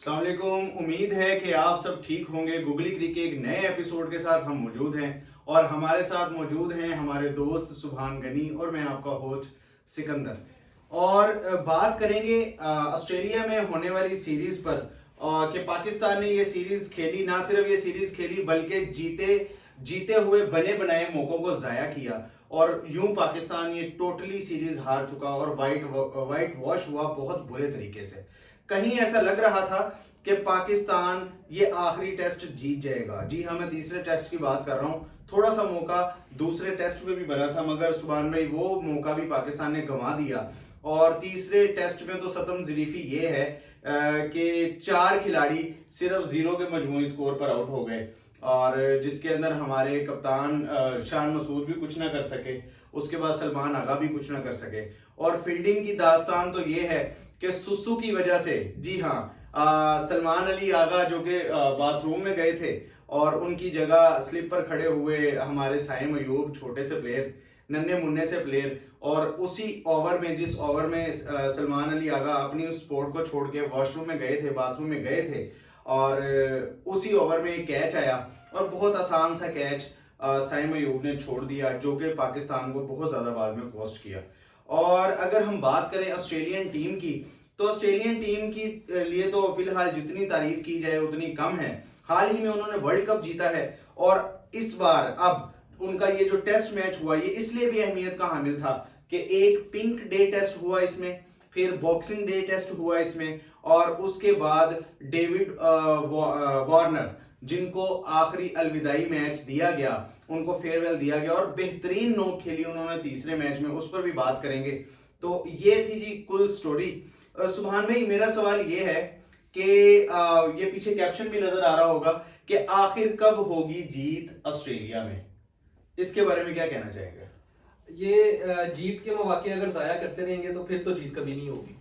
अस्सलाम वालेकुम। उम्मीद है कि आप सब ठीक होंगे। गूगली क्रिक के एक नए एपिसोड के साथ हम मौजूद हैं और हमारे साथ मौजूद हैं हमारे दोस्त सुभान गनी और मैं आपका होस्ट सिकंदर। और बात करेंगे ऑस्ट्रेलिया में होने वाली सीरीज पर कि पाकिस्तान ने ये सीरीज खेली, ना सिर्फ ये सीरीज खेली बल्कि जीते हुए बने बनाए मौकों को जाया किया और यूं पाकिस्तान ये टोटली सीरीज हार चुका और वाइट वॉश हुआ बहुत बुरे तरीके से। कहीं ऐसा लग रहा था कि पाकिस्तान ये आखिरी टेस्ट जीत जाएगा। जी हाँ, मैं तीसरे टेस्ट की बात कर रहा हूँ। थोड़ा सा मौका दूसरे टेस्ट में भी बना था मगर सुभान भाई वो मौका भी पाकिस्तान ने गंवा दिया। और तीसरे टेस्ट में तो सतम ज़रीफी ये है कि 4 खिलाड़ी सिर्फ 0 के मजमूई स्कोर पर आउट हो गए और जिसके अंदर हमारे कप्तान शान मसूद भी कुछ ना कर सके, उसके बाद सलमान आगा भी कुछ ना कर सके। और फील्डिंग की दास्तान तो ये है कि सुसु की वजह से, जी हाँ, सलमान अली आगा जो कि बाथरूम में गए थे और उनकी जगह स्लिप पर खड़े हुए हमारे साइम अयूब, छोटे से प्लेयर, नन्हे मुन्ने से प्लेयर, और उसी ओवर में जिस ओवर में सलमान अली आगा अपनी उस स्पोर्ट को छोड़ के वॉशरूम में गए थे, बाथरूम में गए थे, और उसी ओवर में एक कैच आया और बहुत आसान सा कैच साइम अयूब ने छोड़ दिया जो कि पाकिस्तान को बहुत ज़्यादा बाद में कॉस्ट किया। और अगर हम बात करें ऑस्ट्रेलियन टीम की, तो ऑस्ट्रेलियन टीम की लिए तो फिलहाल जितनी तारीफ की जाए उतनी कम है। हाल ही में उन्होंने वर्ल्ड कप जीता है और इस बार अब उनका ये जो टेस्ट मैच हुआ ये इसलिए भी अहमियत का हामिल था कि एक पिंक डे टेस्ट हुआ इसमें, फिर बॉक्सिंग डे टेस्ट हुआ इसमें, और उसके बाद डेविड वार्नर जिनको आखिरी अलविदाई मैच दिया गया, उनको फेयरवेल दिया गया और बेहतरीन नोक खेली उन्होंने तीसरे मैच में, उस पर भी बात करेंगे। तो ये थी जी कुल स्टोरी। सुभान भाई, मेरा सवाल ये है कि ये पीछे कैप्शन भी नजर आ रहा होगा कि आखिर कब होगी जीत ऑस्ट्रेलिया में, इसके बारे में क्या कहना चाहेंगे? ये जीत के मौके अगर जाया करते रहेंगे तो फिर तो जीत कभी नहीं होगी।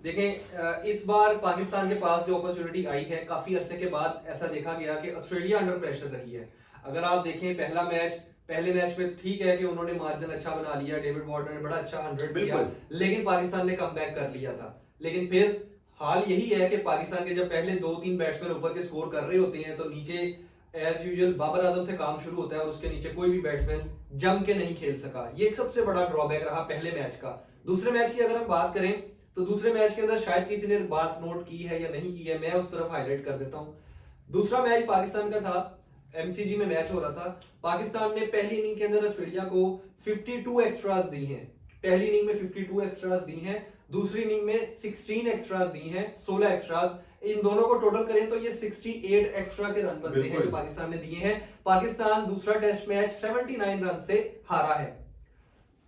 देखें, इस बार पाकिस्तान के पास जो अपॉर्चुनिटी आई है, काफी अरसे के बाद ऐसा देखा गया कि ऑस्ट्रेलिया अंडर प्रेशर रही है। अगर आप देखें पहले मैच में ठीक है कि उन्होंने मार्जिन अच्छा बना लिया, डेविड वार्नर ने बड़ा अच्छा 100 किया, लेकिन पाकिस्तान ने कमबैक कर लिया था। लेकिन फिर हाल यही है कि पाकिस्तान के जब पहले 2-3 बैट्समैन ऊपर के स्कोर कर रहे होते हैं तो नीचे एज यूजुअल बाबर आजम से काम शुरू होता है और उसके नीचे कोई भी बैट्समैन जम के नहीं खेल सका। ये एक सबसे बड़ा ड्रॉबैक रहा पहले मैच का। दूसरे मैच की अगर हम बात करें तो दूसरे मैच के अंदर शायद किसी ने बात नोट की है या नहीं की है, मैं उस तरफ हाईलाइट कर देता हूं। दूसरा मैच पाकिस्तान का था, एमसीजी में मैच हो रहा था। पाकिस्तान ने पहली इनिंग के अंदर ऑस्ट्रेलिया को 52 एक्स्ट्रास दी हैं। पहली इनिंग में 52 एक्स्ट्रास दी हैं, दूसरी इनिंग में 16 एक्स्ट्रास दी हैं, 16 एक्स्ट्रास। इन दोनों को टोटल करें तो ये 68 एक्स्ट्रा के रन बनते हैं जो पाकिस्तान ने दिए हैं। पाकिस्तान दूसरा टेस्ट मैच 79 रन से हारा है।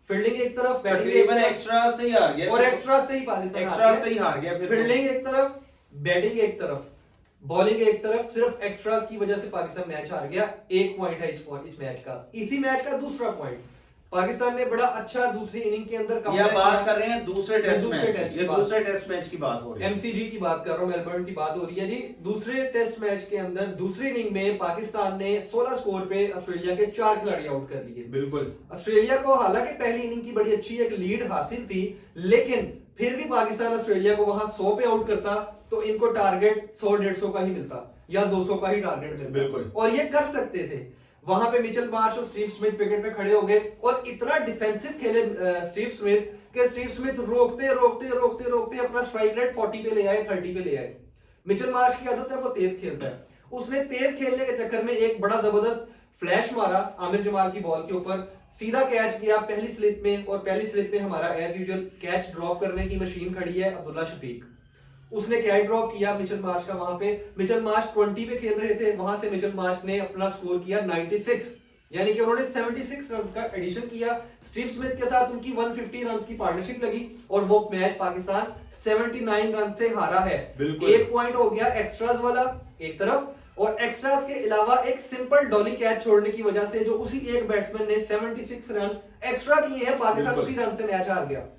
फील्डिंग एक तरफ, बैटिंग एक्स्ट्रा से ही हार गया और एक्स्ट्रा से ही पाकिस्तान एक्स्ट्रा से ही हार गया। फील्डिंग एक तरफ, बैटिंग एक तरफ, बॉलिंग एक तरफ, सिर्फ एक्स्ट्रास की वजह से पाकिस्तान मैच हार गया। 1 पॉइंट है इस मैच का। इसी मैच का दूसरा पॉइंट, पाकिस्तान ने बड़ा अच्छा दूसरी इनिंग के अंदर बात कर रहे हैं दूसरे टेस्ट मैच की बात हो रही है, एमसीजी की बात कर रहा हूं, मेलबर्न की बात हो रही है जी। दूसरे टेस्ट मैच के अंदर दूसरी इनिंग में पाकिस्तान ने 16 स्कोर पे ऑस्ट्रेलिया के 4 खिलाड़ी आउट कर लिए। बिल्कुल, ऑस्ट्रेलिया को हालांकि पहली इनिंग की बड़ी अच्छी एक लीड हासिल थी, लेकिन फिर भी पाकिस्तान ऑस्ट्रेलिया को वहां 100 पे आउट करता तो इनको टारगेट 100-150 का ही मिलता या 200 का ही टारगेट मिलता। बिल्कुल, और ये कर सकते थे। वहां पे मिचेल मार्श और स्टीव स्मिथ विकेट पे खड़े हो गए और इतना डिफेंसिव खेले स्टीव स्मिथ रोकते अपना स्ट्राइक रेट 40 पे ले आए, 30 पे ले आए। मिचेल मार्श की आदत है वो तेज खेलता है, उसने तेज खेलने के चक्कर में एक बड़ा जबरदस्त फ्लैश मारा आमिर जमाल की बॉल के ऊपर, सीधा कैच किया पहली स्लिप में, और पहली स्लिप में हमारा एज यूजुअल कैच ड्रॉप करने की मशीन खड़ी है अब्दुल्ला शफीक, उसने कैच ड्रॉप किया मिचेल मार्श का। वहां पे मिचेल मार्श 20 पे खेल रहे थे, वहां से मिचेल मार्श ने अपना स्कोर किया 96, यानी कि उन्होंने 76 रन का एडिशन किया। स्टीव स्मिथ के साथ उनकी 150 रन की पार्टनरशिप लगी और वो मैच पाकिस्तान 79 रन से हारा है। 1 पॉइंट हो गया एक्स्ट्रास वाला एक तरफ, और एक्स्ट्रास के अलावा एक सिंपल डॉली कैच छोड़ने की वजह से जो उसी एक बैट्समैन ने 76 रन एक्स्ट्रा किए हैं, पाकिस्तान उसी रन से मैच हार गया।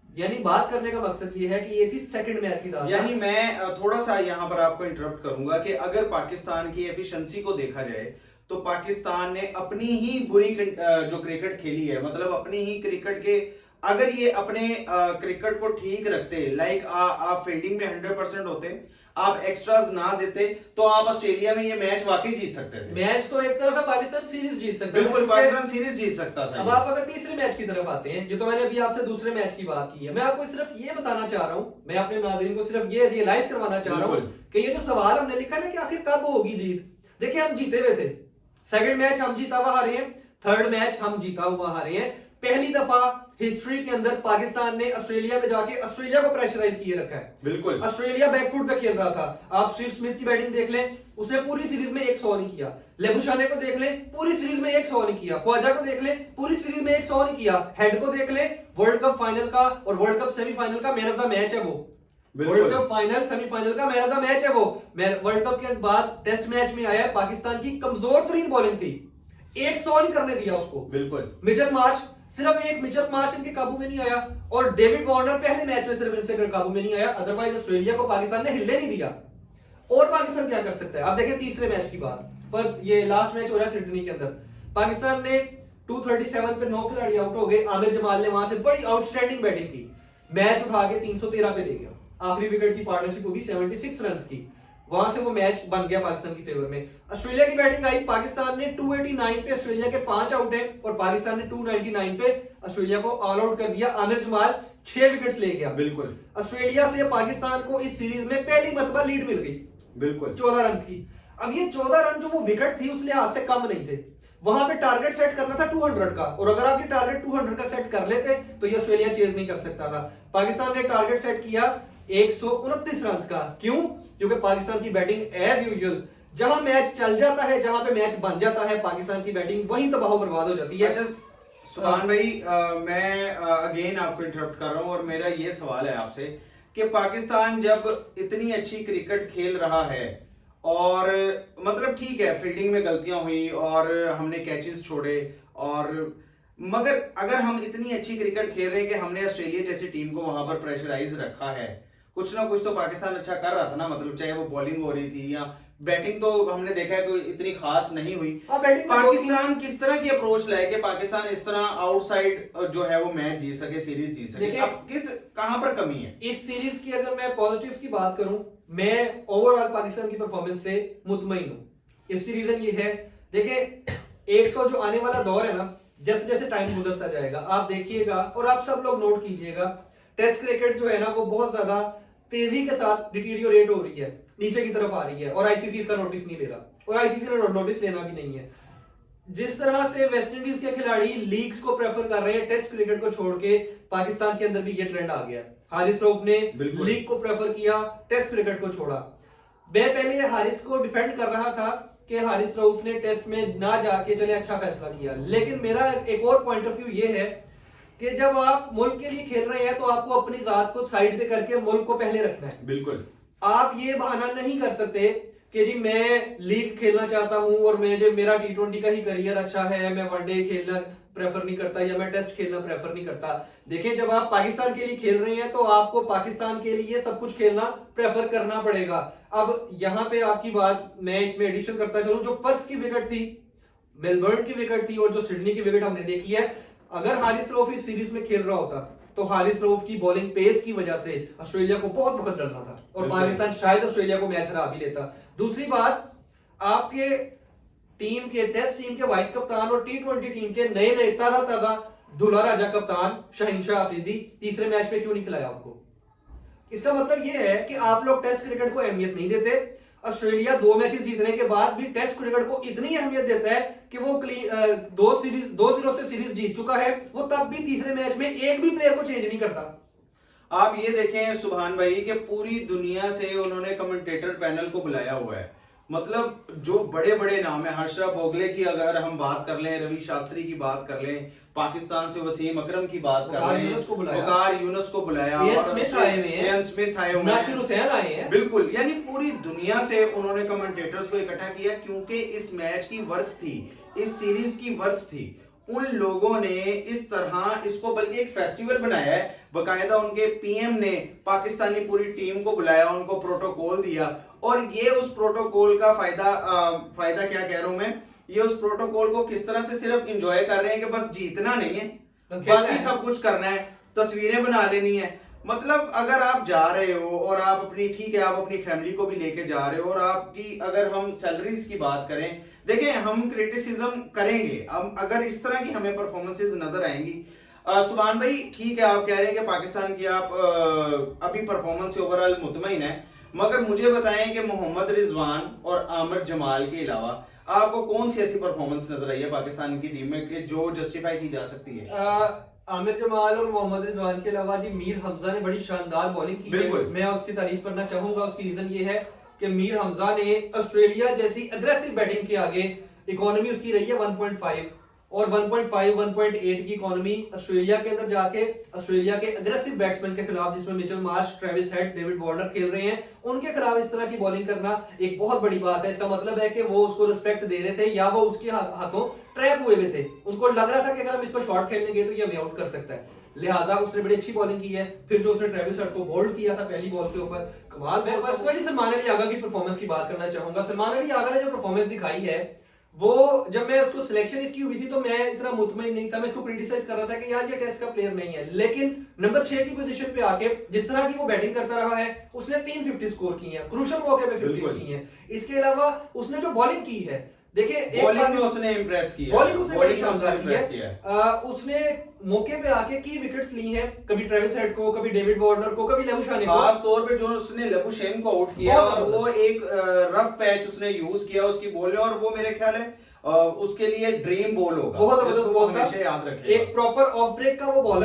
यानी बात करने का मकसद ये है कि ये थी सेकंड मैच की दास्तान। यानी मैं थोड़ा सा यहाँ पर आपको इंटरप्ट करूंगा कि अगर पाकिस्तान की एफिशिएंसी को देखा जाए तो पाकिस्तान ने अपनी ही बुरी जो क्रिकेट खेली है, मतलब अपनी ही क्रिकेट के, अगर ये अपने क्रिकेट को ठीक रखते, लाइक आप फील्डिंग में 100% होते, आप एक्स्ट्रास ना देते तो आप ऑस्ट्रेलिया में ये मैच वाकई जीत सकते थे। मैच तो एक तरफ है, पाकिस्तान सीरीज जीत सकता है। बिल्कुल, पाकिस्तान सीरीज जीत सकता था। अब आप अगर तीसरे मैच की तरफ आते हैं, जो तो मैंने अभी आपसे दूसरे मैच की बात की है, मैं आपको सिर्फ ये बताना चाह रहा हूं, मैं अपने नाज़रीन को सिर्फ ये रियलाइज करवाना चाह रहा हूं कि ये जो सवाल हमने लिखा ना कि आखिर कब होगी जीत, देखिए हम जीते हुए थे। सेकंड मैच हम जीता हुआ हारे हैं, थर्ड मैच हम जीता हुआ हारे हैं। पहली दफा हिस्ट्री के अंदर पाकिस्तान ने ऑस्ट्रेलिया में जाके ऑस्ट्रेलिया को प्रेशराइज किए रखा है। बिल्कुल, ऑस्ट्रेलिया बैकफुट पे खेल रहा था। आप स्टीव स्मिथ की बैटिंग देख लें, उसने पूरी सीरीज में 100 नहीं किया। लेबुशाने को देख लें, पूरी सीरीज में 100 नहीं किया। ख्वाजा को देख लें, पूरी सीरीज में 100 नहीं किया। हेड को देख लें, वर्ल्ड कप फाइनल का और वर्ल्ड कप सेमीफाइनल का मैन ऑफ द मैच है वो। वर्ल्ड कप फाइनल सेमीफाइनल का मैन ऑफ द मैच है वो। वर्ल्ड कप के बाद टेस्ट मैच में आया, पाकिस्तान की कमजोर तरीन बॉलिंग थी, 100 नहीं करने दिया उसको। बिल्कुल, मिचेल मार्श, सिर्फ एक मिचेल मार्श इनके काबू में नहीं आया, और डेविड वार्नर पहले मैच में सिर्फ इनसे काबू में नहीं आया। अदरवाइज ऑस्ट्रेलिया को पाकिस्तान ने हिलने नहीं दिया। और पाकिस्तान क्या कर सकता है, आप देखें तीसरे मैच की बात पर, ये लास्ट मैच हो रहा है सिडनी के अंदर, पाकिस्तान ने 237 पे 9 खिलाड़ी आउट हो गए। आमिर जमाल ने वहां से बड़ी आउटस्टैंडिंग बैटिंग की, मैच उठा के 313 पे ले गया। आखिरी विकेट की पार्टनरशिप होगी 76 रन की, वहां से वो मैच बन गया पाकिस्तान की फेवर में। ऑस्ट्रेलिया की बैटिंग आई, पाकिस्तान ने 289 पे ऑस्ट्रेलिया के 5 आउट हैं, और पाकिस्तान ने 299 पे ऑस्ट्रेलिया को ऑल आउट कर दिया। आमिर जमाल 6 विकेट्स ले गया। बिल्कुल, ऑस्ट्रेलिया से पाकिस्तान को इस सीरीज में पहली मर्तबा लीड मिल गई, बिल्कुल 14 रन की। अब ये 14 रन जो वो विकेट थी उस लिहाज से कम नहीं थे, वहां पे टारगेट सेट करना था 200 का, और अगर आप ये टारगेट 200 का सेट कर लेते तो ये ऑस्ट्रेलिया चेज नहीं कर सकता था। पाकिस्तान ने टारगेट सेट किया 129 रन का। क्यों? क्योंकि पाकिस्तान की बैटिंग एज यूजुअल, जहां मैच चल जाता है, जहां पे मैच बन जाता है, पाकिस्तान की बैटिंग वहीं तबाह बर्बाद हो जाती है। सुभान भाई, मैं अगेन आपको इंटरप्ट कर रहा हूं, और मेरा ये सवाल है आपसे कि पाकिस्तान जब इतनी अच्छी क्रिकेट खेल रहा है, और मतलब ठीक है फील्डिंग में गलतियां हुई और हमने कैचेस छोड़े, और मगर अगर हम इतनी अच्छी क्रिकेट खेल रहे हैं कि हमने ऑस्ट्रेलिया जैसी टीम को वहां पर प्रेशराइज रखा है, कुछ ना कुछ तो पाकिस्तान अच्छा कर रहा था ना, मतलब चाहे वो बॉलिंग हो रही थी या बैटिंग, तो हमने देखा है कोई इतनी खास नहीं हुई। पाकिस्तान किस तरह की अप्रोच लाए कि पाकिस्तान इस तरह आउटसाइड जो है वो मैच जीत सके, सीरीज जीत सके? अब कहां पर कमी है इस सीरीज की? अगर मैं पॉजिटिव्स की बात करूं, मैं ओवरऑल पाकिस्तान की परफॉर्मेंस से मुतमईन हूं। इसकी रीजन ये है, देखिए एक तो जो आने वाला दौर है ना, जैसे जैसे टाइम गुजरता जाएगा आप देखिएगा, और आप सब लोग नोट कीजिएगा, टेस्ट क्रिकेट जो है ना वो बहुत ज्यादा तेजी के साथ डिटीरियोरेट हो रही है, नीचे की तरफ आ रही है, और आईसीसी इसका नोटिस नहीं ले रहा, और आईसीसी ने नोटिस लेना भी नहीं है। जिस तरह से वेस्ट इंडीज के खिलाड़ी लीग्स को प्रेफर कर रहे हैं टेस्ट क्रिकेट को छोड़ के, पाकिस्तान के अंदर भी ये ट्रेंड आ गया। हारिस रऊफ ने लीग को प्रेफर किया, टेस्ट क्रिकेट को छोड़ा। मैं पहले हारिस को डिफेंड कर रहा था कि हारिस रऊफ ने टेस्ट में ना जाके चले अच्छा फैसला किया, लेकिन मेरा एक और पॉइंट ऑफ व्यू ये है कि जब आप मुल्क के लिए खेल रहे हैं तो आपको अपनी जात को साइड पे करके मुल्क को पहले रखना है। बिल्कुल, आप ये बहाना नहीं कर सकते कि जी मैं लीग खेलना चाहता हूं और मेरा T20 का ही करियर अच्छा है, मैं वनडे खेलना प्रेफर नहीं करता या मैं टेस्ट खेलना प्रेफर नहीं करता। देखिए जब आप पाकिस्तान के लिए खेल रहे हैं तो आपको पाकिस्तान के लिए सब कुछ खेलना प्रेफर करना पड़ेगा। अब यहाँ पे आपकी बात मैं इसमें एडिशन करता चलूं, जो पर्थ की विकेट थी, मेलबर्न की विकेट थी, और जो सिडनी की विकेट हमने देखी है, अगर हारिस रऊफ इस सीरीज में खेल रहा होता तो हारिस रऊफ की बॉलिंग पेस की वजह से ऑस्ट्रेलिया को बहुत वक्त डरना था, और पाकिस्तान शायद ऑस्ट्रेलिया को मैच हरा भी लेता। दूसरी बात, आपके टीम के टेस्ट टीम के वाइस कप्तान और T20 टीम के नए नए ताजा धुला राजा कप्तान शहीनशाह अफरीदी तीसरे मैच पे क्यों नहीं खिलाया आपको? इसका मतलब यह है कि आप लोग टेस्ट क्रिकेट को अहमियत नहीं देते। ऑस्ट्रेलिया 2 मैचेस जीतने के बाद भी टेस्ट क्रिकेट को इतनी अहमियत देता है कि वो 2-0 से सीरीज जीत चुका है, वो तब भी तीसरे मैच में एक भी प्लेयर को चेंज नहीं करता। आप ये देखें सुभान भाई कि पूरी दुनिया से उन्होंने कमेंटेटर पैनल को बुलाया हुआ है, मतलब जो बड़े बड़े नाम है, हर्षा भोगले की अगर हम बात कर लें, रवि शास्त्री की बात कर लें, पाकिस्तान से वसीम अकरम की बात कर लें, वकार यूनुस को बुलाया, स्मिथ आए हुए, नासिर हुसैन आए हैं, बिल्कुल, यानी पूरी दुनिया से उन्होंने कमेंटेटर्स को इकट्ठा किया, क्योंकि इस मैच की वर्थ थी, इस सीरीज की वर्थ थी। उन लोगों ने इस तरह इसको बल्कि एक फेस्टिवल बनाया है, बकायदा उनके पीएम ने पाकिस्तानी पूरी टीम को बुलाया, उनको प्रोटोकॉल दिया, और ये उस प्रोटोकॉल का फायदा क्या कह रहा हूं मैं, ये उस प्रोटोकॉल को किस तरह से सिर्फ एंजॉय कर रहे हैं कि बस जीतना नहीं है, बाकी सब कुछ करना है, तस्वीरें बना लेनी है, मतलब अगर आप जा रहे हो और आप अपनी, ठीक है, आप अपनी फैमिली को भी लेके जा रहे हो, और आपकी अगर हम सैलरीज की बात करें, देखिए हम क्रिटिसिज्म करेंगे अब अगर इस तरह की हमें परफॉर्मेंसेज नजर आएंगी। सुभान भाई ठीक है, आप कह रहे हैं कि पाकिस्तान की आप अभी परफॉर्मेंस से ओवरऑल मुतमईन है, मगर मुझे बताएं कि मोहम्मद रिजवान और आमिर जमाल के अलावा आपको कौन सी ऐसी परफॉर्मेंस नजर आई है पाकिस्तान की टीम में कि जो जस्टिफाई की जा सकती है? आमिर जमाल और मोहम्मद रिजवान के अलावा जी मीर हमजा ने बड़ी शानदार बॉलिंग की है। मैं उसकी तारीफ करना चाहूंगा। उसकी रीजन ये है कि मीर हमजा ने ऑस्ट्रेलिया जैसी अग्रेसिव बैटिंग के आगे, इकोनॉमी उसकी रही है 1.5 और 1.5 1.8 की इकोनॉमी ऑस्ट्रेलिया के अंदर जाके ऑस्ट्रेलिया के अग्रेसिव बैट्समैन के खिलाफ, जिसमें Mitchell Marsh, Travis head, David Warner खेल रहे हैं, उनके खिलाफ इस तरह की बॉलिंग करना एक बहुत बड़ी बात है। इसका मतलब है कि वो उसको रिस्पेक्ट दे रहे थे या वो उसके हाथों ट्रैप हुए हुए थे। उनको लग रहा था कि अगर हम इसको शॉट खेलने गए तो ये हमें आउट कर सकता है, लिहाजा उसने बड़ी अच्छी बॉलिंग की है। फिर जो उसने ट्रेविस हेड को बोल्ड किया था पहली बॉल के ऊपर, कमाल। मैं पर्सनली सलमान अली आगा की परफॉर्मेंस की बात करना चाहूंगा। सलमान अली आगा ने जो परफॉर्मेंस दिखाई है, वो जब मैं उसको सिलेक्शन इसकी हुई थी तो मैं इतना मुतमईन नहीं था, मैं इसको क्रिटिसाइज कर रहा था कि यार ये टेस्ट का प्लेयर नहीं है। लेकिन नंबर 6 की पोजीशन पे आके जिस तरह की वो बैटिंग करता रहा है, उसने 350 स्कोर की है, क्रूशियल मौके पे 50 की है। इसके अलावा उसने जो बॉलिंग की है, देखिए बॉलिंग में उसने इंप्रेस किया, बॉलिंग उसने बड़ी शानदार की किया है। उसने मौके पे आके की विकेट्स ली हैं, कभी ट्रेविस हेड को, कभी डेविड वार्नर को, कभी लबुशेन को। खास तौर पे जो उसने लबुशेन को आउट किया और वो एक रफ पैच उसने यूज किया उसकी बॉल में, और वो मेरे ख्याल है उसके लिए ड्रीम बॉल होगा, बहुत जबरदस्त बॉल था, हमेशा याद रखिएगा। एक प्रॉपर ऑफ ब्रेक का वो बॉल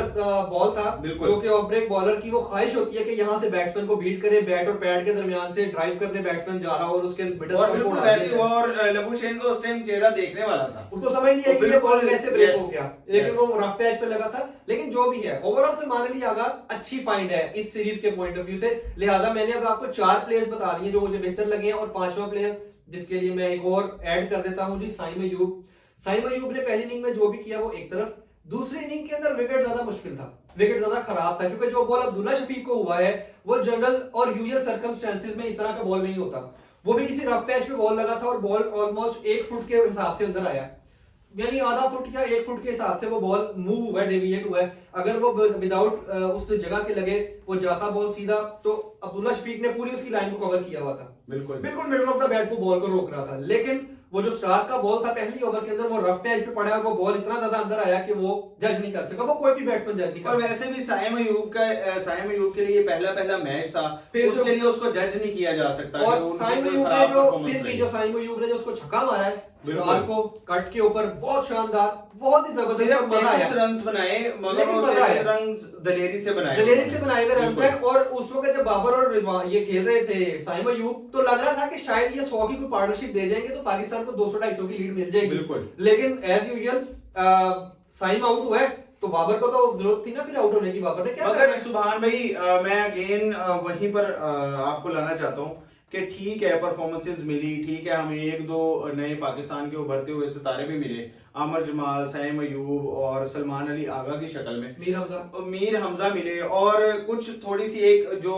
था, जो कि ऑफ ब्रेक बॉलर की वो ख्वाहिश होती है कि यहां से बैट्समैन को बीट करे, बैट और पैड के दरमियान से ड्राइव करने बैट्समैन जा रहा हो और उसके मिडल और बिल्कुल वैसे हुआ, और लबुशेन को उस टाइम चेहरा देखने वाला था, उसको समझ नहीं आई कि ये बॉल कैसे ब्रेक हो गया, लेकिन वो रफ पैच पे लगा था। लेकिन जो भी है, ओवरऑल सलमान अली आगा अच्छी फाइंड है इस सीरीज के पॉइंट ऑफ व्यू से। लिहाजा मैंने अब आपको 4 प्लेयर्स बता दिए जो मुझे बेहतर लगे हैं, और 5वां प्लेयर जिसके लिए मैं एक और ऐड कर देता हूं जी, साइम अयूब। साइम अयूब ने पहली इनिंग में जो भी किया वो एक तरफ, दूसरी इनिंग के अंदर विकेट ज्यादा मुश्किल था, विकेट ज्यादा खराब था, क्योंकि जो बॉल अब्दुल्ला शफीक को हुआ है वो जनरल और यूजुअल सर्कमस्टेंसेस में इस तरह का बॉल नहीं होता। वो भी किसी रफ पैच पे बॉल लगा था और बॉल ऑलमोस्ट 1 फुट के हिसाब से अंदर आया, यानी आधा फुट या 1 फुट के हिसाब से वो बॉल मूव हुआ है, डेविएट हुआ है। अगर वो विदाउट उस जगह के लगे वो जाता बॉल सीधा, तो अब्दुल्ला शफीक ने पूरी उसकी लाइन को कवर किया हुआ था, बिल्कुल मिडल ऑफ द बैट वो बॉल को रोक रहा था। लेकिन वो जो स्टार्क का बॉल था पहली ओवर के अंदर, वो रफ पैच पे पड़ा, वो बॉल इतना ज्यादा अंदर आया कि वो जज नहीं कर सका, वो कोई भी बैट्समैन जज नहीं कर। और वैसे भी साइम अयूब के लिए पहला मैच था, उसके लिए उसको जज नहीं किया जा सकता। और साइम अयूब ने जो साइम अयूब ने जो उसको छक्का मारा है स्टार को कट के ऊपर, बहुत शानदार, बहुत ही जबरदस्त मजा आया। रन्स बनाए, मगर वो रन्स दलेरी से बनाए हुए रन्स हैं। और उस वक्त जब बाबर और रिजवान ये खेल रहे थे, साइम अयूब, तो लग रहा था कि शायद ये 100 की कोई पार्टनरशिप दे जाएंगे तो पाकिस्तान को 200-250 की लीड मिल जाएगी, बिल्कुल। लेकिन एज यूजुअल साइम आउट हुआ है, तो बाबर को तो जरूरत थी ना फिर आउट होने की। बाबर ने क्या, मगर सुभान भाई मैं अगेन वहीं पर आपको लाना चाहता हूँ कि ठीक है परफॉर्मेंसेस मिली, ठीक है हमें 1-2 नए पाकिस्तान के उभरते हुए सितारे भी मिले, आमिर जमाल, साइम अयूब और सलमान अली आगा की शक्ल में, मीर हमजा मिले, और कुछ थोड़ी सी एक जो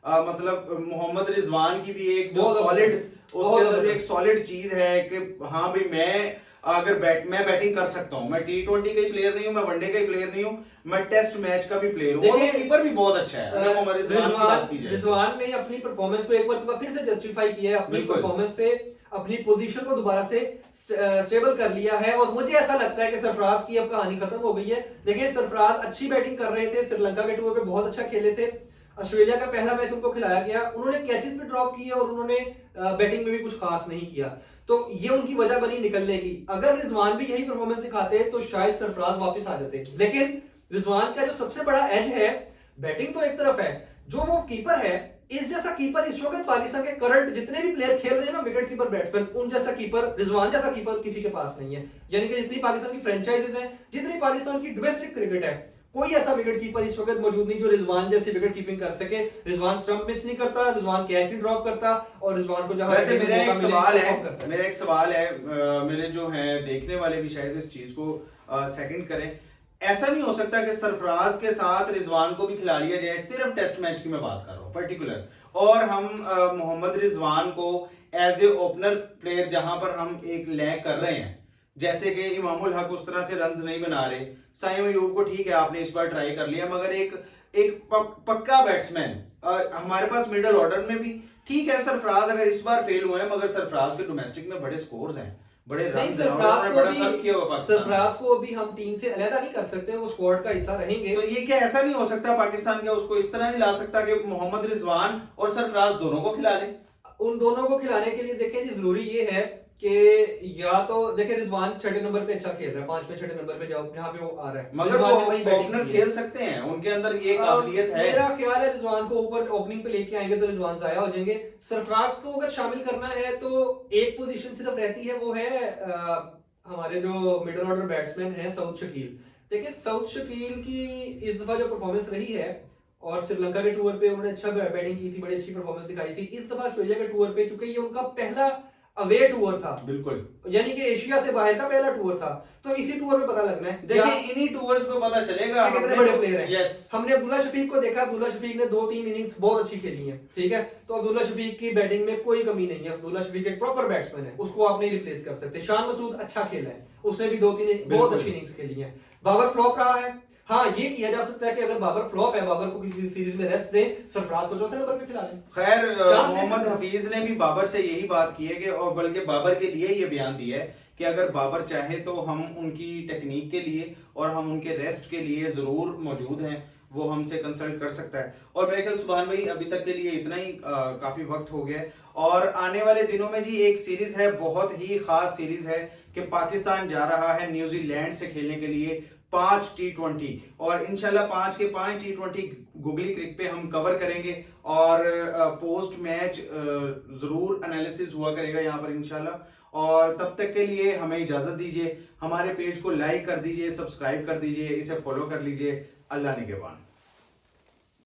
मतलब मोहम्मद रिजवान की भी एक जो सॉलिड, उसके अंदर एक सॉलिड चीज है कि हाँ भाई मैं अगर मैं बैटिंग कर सकता हूं, मैं T20 का ही प्लेयर नहीं हूं, मैं वनडे का ही प्लेयर नहीं हूं, मैं टेस्ट मैच का भी प्लेयर हूं, और कीपर भी बहुत अच्छा है। रिजवान ने अपनी परफॉर्मेंस को एक बार फिर से जस्टिफाई किया है, अपनी परफॉर्मेंस से अपनी पोजीशन को दोबारा से स्टेबल कर लिया है। और मुझे ऐसा लगता है कि सरफराज की अब कहानी खत्म हो गई है। देखिए सरफराज अच्छी बैटिंग कर रहे थे, श्रीलंका के टूर पे बहुत अच्छा खेले थे, ऑस्ट्रेलिया का पहला मैच उनको खिलाया गया, उन्होंने कैचेस भी ड्रॉप किए और उन्होंने बैटिंग में भी कुछ खास नहीं किया, तो ये उनकी वजह बनी निकलने की। अगर रिजवान भी यही परफॉर्मेंस दिखाते तो शायद सरफराज वापस आ जाते। लेकिन रिजवान का जो सबसे बड़ा एज है, बैटिंग तो एक तरफ है, जो वो कीपर है, इस जैसा कीपर इस वक्त पाकिस्तान के करंट जितने भी प्लेयर खेल रहे हैं ना, विकेट कीपर बैट्समैन, उन जैसा कीपर, रिजवान जैसा कीपर किसी के पास नहीं है। यानी कि जितनी पाकिस्तान की फ्रेंचाइजीज हैं, जितनी पाकिस्तान की डोमेस्टिक क्रिकेट है, कोई ऐसा विकेट कीपर इस वक्त मौजूद नहीं जो रिजवान जैसी विकेट कीपिंग कर सके। रिजवान स्टंप मिस नहीं करता, रिजवान कैच नहीं ड्रॉप करता, और रिजवान को जहां वैसे मेरा एक सवाल है, मेरे जो हैं देखने वाले भी शायद इस चीज को सेकंड करें, ऐसा नहीं हो सकता कि सरफराज के साथ रिजवान को भी खिला लिया जाए, सिर्फ टेस्ट मैच की मैं बात कर रहा हूं पर्टिकुलर, और हम मोहम्मद रिजवान को एज ए ओपनर प्लेयर जहां पर हम एक लैग कर रहे हैं, जैसे कि इमामुल हक उस तरह से रन्स नहीं बना रहे, साइम अयूब को ठीक है आपने इस बार ट्राई कर लिया, मगर एक पक्का बैट्समैन हमारे पास मिडिल ऑर्डर में भी ठीक है। सरफराज अगर इस बार फेल हुए हैं, मगर सरफराज के डोमेस्टिक में बड़े स्कोर्स हैं, बड़े नहीं, रन हैं, सरफराज उन्होंने को बड़ा भी सर्व किया हुआ पाकिस्तान। सरफराज को अभी हम टीम से अलग नहीं कर सकते, वो स्क्वाड का हिस्सा रहेंगे। तो ये क्या ऐसा नहीं हो सकता पाकिस्तान क्या उसको इस तरह नहीं ला सकता कि मोहम्मद रिजवान और सरफराज दोनों को खिला ले? उन दोनों को खिलाने के लिए देखें जी, जरूरी ये है कि या तो देखें रिजवान छठे नंबर पे अच्छा खेल रहा है, पांचवें छठे नंबर पे जाओ जहां पे वो आ रहा है, मगर रिजवान वो ने वहीं बैटिंग ओपनर की खेल है। सकते हैं, उनके अंदर ये काबिलियत है। मेरा ख्याल है रिजवान को ऊपर ओपनिंग पे लेके आएंगे तो रिजवान जाया हो जाएंगे। सरफराज को अगर शामिल करना है तो एक पोजीशन सिर्फ रहती है, वो है हमारे जो मिडिल ऑर्डर बैट्समैन है सऊद शकील। देखिए सऊद शकील की इस दफा जो परफॉर्मेंस रही है, और श्रीलंका के टूर पे उन्होंने अच्छा बैटिंग की थी, बड़ी अच्छी परफॉर्मेंस दिखाई थी। इस दफा ऑस्ट्रेलिया के टूर पे, क्योंकि ये उनका पहला अवे टूर था, बिल्कुल, यानी कि एशिया से बाहर का पहला टूर था, तो इसी टूर में पता लगना है। देखिए इन्हीं टूर्स पे पता चलेगा कितने हमने बड़े तो- प्लेयर हैं। यस, हमने अब्दुल्ला शफीक को देखा, अब्दुल्ला शफीक ने 2-3 इनिंग्स बहुत अच्छी खेली है, ठीक है। तो अब्दुल्ला शफीक की बैटिंग में कोई कमी नहीं है, अब्दुल्ला शफीक एक प्रॉपर बैट्समैन है, उसको आप नहीं रिप्लेस कर सकते। शान मसूद अच्छा खेला है, उसने भी 2-3 बहुत बिल्कुल। अच्छी इनिंग्स खेली है। बाबर फ्लॉप रहा है। हाँ, ये किया जा सकता है कि अगर बाबर फ्लॉप है, बाबर को किसी सीरीज में रेस्ट दे, सरफराज को चौथे नंबर पे खिला दें। खैर चांस दे मोहम्मद सकते हैं। हफीज ने भी बाबर से यही बात की है कि, और बल्कि बाबर के लिए ये बयान दिया है कि अगर बाबर चाहे तो हम उनकी टेक्निक के लिए और हम उनके रेस्ट के लिए जरूर मौजूद हैं, वो हमसे कंसल्ट कर सकता है। और मेरे ख्याल सुभान भाई अभी तक के लिए इतना ही, काफी वक्त हो गया है। और आने वाले दिनों में जी एक सीरीज है, बहुत ही खास सीरीज है कि पाकिस्तान जा रहा है न्यूजीलैंड से खेलने के लिए 5 T20, और इंशाल्लाह 5 के 5 T20 गूगली क्रिक पे हम कवर करेंगे, और पोस्ट मैच जरूर एनालिसिस हुआ करेगा यहाँ पर इंशाल्लाह। और तब तक के लिए हमें इजाजत दीजिए, हमारे पेज को लाइक कर दीजिए, सब्सक्राइब कर दीजिए, इसे फॉलो कर लीजिए। अल्लाह निगहबान।